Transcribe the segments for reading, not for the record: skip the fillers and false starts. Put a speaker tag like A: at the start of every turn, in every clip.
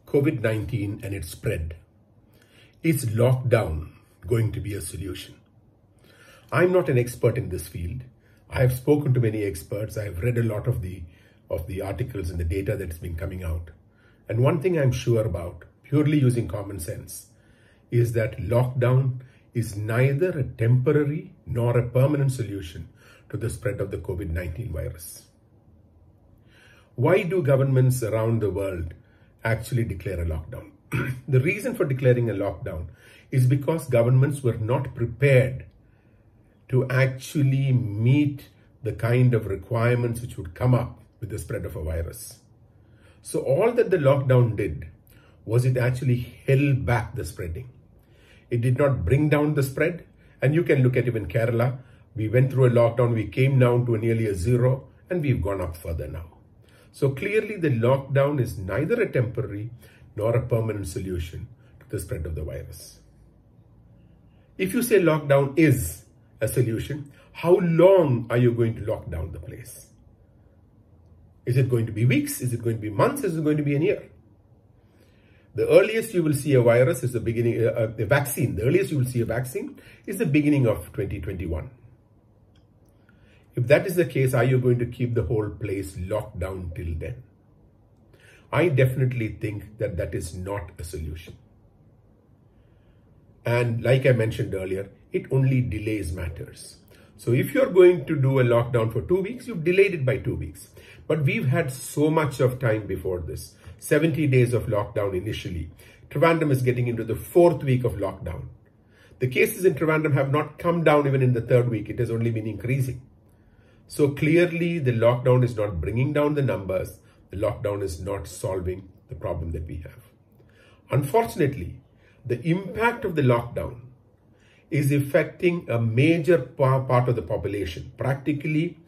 A: COVID-19 and its spread. Is lockdown going to be a solution? I'm not an expert in this field. I have spoken to many experts. I have read a lot of the articles and the data that's been coming out. And one thing I'm sure about, purely using common sense, is that lockdown is neither a temporary nor a permanent solution to the spread of the COVID-19 virus. Why do governments around the world actually declare a lockdown? The reason for declaring a lockdown is because governments were not prepared to actually meet the kind of requirements which would come up with the spread of a virus. So all that the lockdown did was it actually held back the spreading. It did not bring down the spread. And you can look at even Kerala. We went through a lockdown, we came down to nearly a zero, and we've gone up further now. So clearly the lockdown is neither a temporary nor a permanent solution to the spread of the virus. If you say lockdown is a solution, how long are you going to lock down the place? Is it going to be weeks? Is it going to be months? Is it going to be a year? The earliest you will see a virus is the beginning, a vaccine. The earliest you will see a vaccine is the beginning of 2021. If that is the case, are you going to keep the whole place locked down till then? I definitely think that that is not a solution. And like I mentioned earlier, it only delays matters. So if you're going to do a lockdown for 2 weeks, you've delayed it by 2 weeks. But we've had so much of time before this. 70 days of lockdown initially. Trivandrum is getting into the 4th week of lockdown. The cases in Trivandrum have not come down even in the 3rd week. It has only been increasing. So clearly the lockdown is not bringing down the numbers. The lockdown is not solving the problem that we have. Unfortunately, the impact of the lockdown is affecting a major part of the population. Practically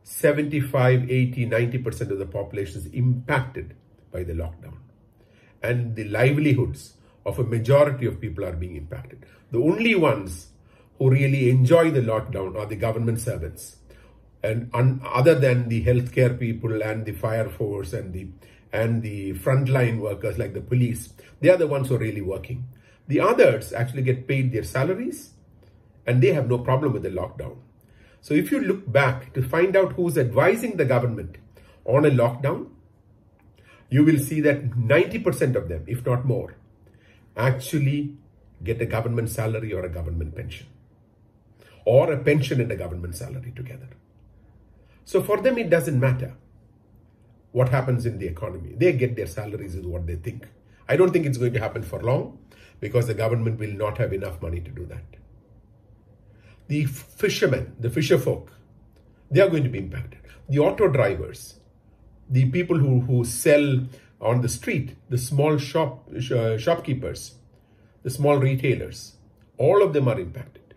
A: 75, 80, 90% of the population is impacted by the lockdown. And the livelihoods of a majority of people are being impacted. The only ones who really enjoy the lockdown are the government servants. And other than the healthcare people and the fire force and the frontline workers like the police, they are the ones who are really working. The others actually get paid their salaries and they have no problem with the lockdown. So if you look back to find out who's advising the government on a lockdown, you will see that 90% of them, if not more, actually get a government salary or a government pension, or a pension and a government salary together. So for them, it doesn't matter what happens in the economy. They get their salaries is what they think. I don't think it's going to happen for long because the government will not have enough money to do that. The fishermen, the fisher folk, they are going to be impacted. The auto drivers, the people who sell on the street, the small shopkeepers, the small retailers, all of them are impacted.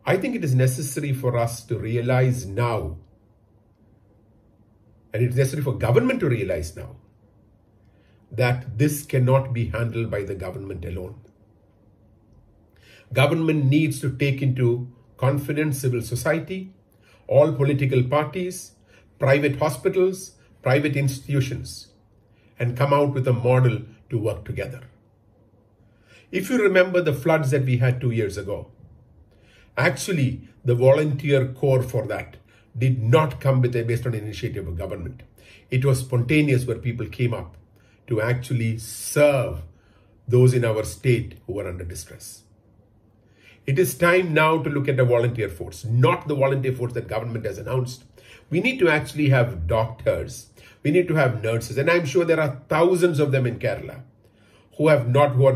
A: I think it is necessary for us to realize now, and it's necessary for government to realize now, that this cannot be handled by the government alone. Government needs to take into confidence civil society, all political parties, private hospitals, private institutions, and come out with a model to work together. If you remember the floods that we had 2 years ago, actually the volunteer corps for that did not come based on initiative of government. It was spontaneous where people came up to actually serve those in our state who were under distress. It is time now to look at a volunteer force, not the volunteer force that government has announced. We need to actually have doctors. We need to have nurses. And I'm sure there are thousands of them in Kerala who are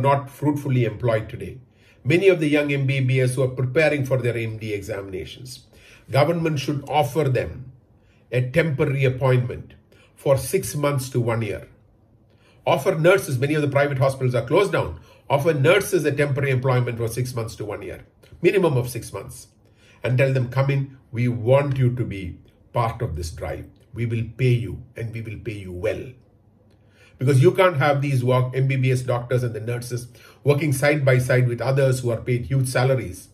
A: not fruitfully employed today. Many of the young MBBS who are preparing for their MD examinations. Government should offer them a temporary appointment for 6 months to 1 year. Offer nurses, many of the private hospitals are closed down. Offer nurses a temporary employment for 6 months to 1 year, minimum of 6 months. And tell them, come in, we want you to be part of this drive. We will pay you and we will pay you well. Because you can't have these MBBS doctors and the nurses working side by side with others who are paid huge salaries.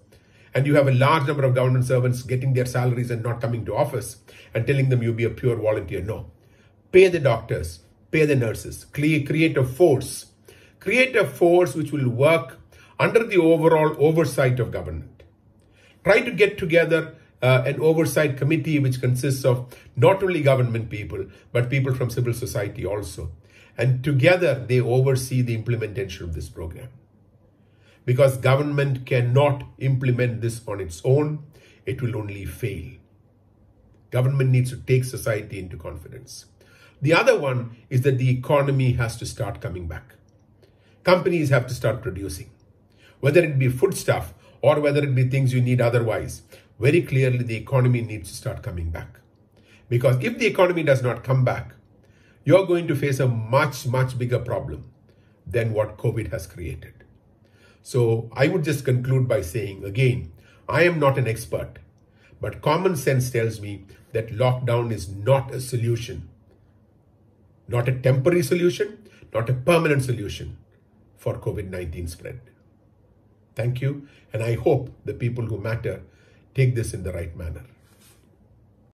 A: And you have a large number of government servants getting their salaries and not coming to office and telling them you be a pure volunteer. No. Pay the doctors, pay the nurses, create a force which will work under the overall oversight of government. Try to get together an oversight committee which consists of not only government people, but people from civil society also. And together they oversee the implementation of this program. Because government cannot implement this on its own, it will only fail. Government needs to take society into confidence. The other one is that the economy has to start coming back. Companies have to start producing. Whether it be foodstuff or whether it be things you need otherwise, very clearly the economy needs to start coming back. Because if the economy does not come back, you're going to face a much, much bigger problem than what COVID has created. So I would just conclude by saying, again, I am not an expert, but common sense tells me that lockdown is not a solution, not a temporary solution, not a permanent solution for COVID-19 spread. Thank you, and I hope the people who matter take this in the right manner.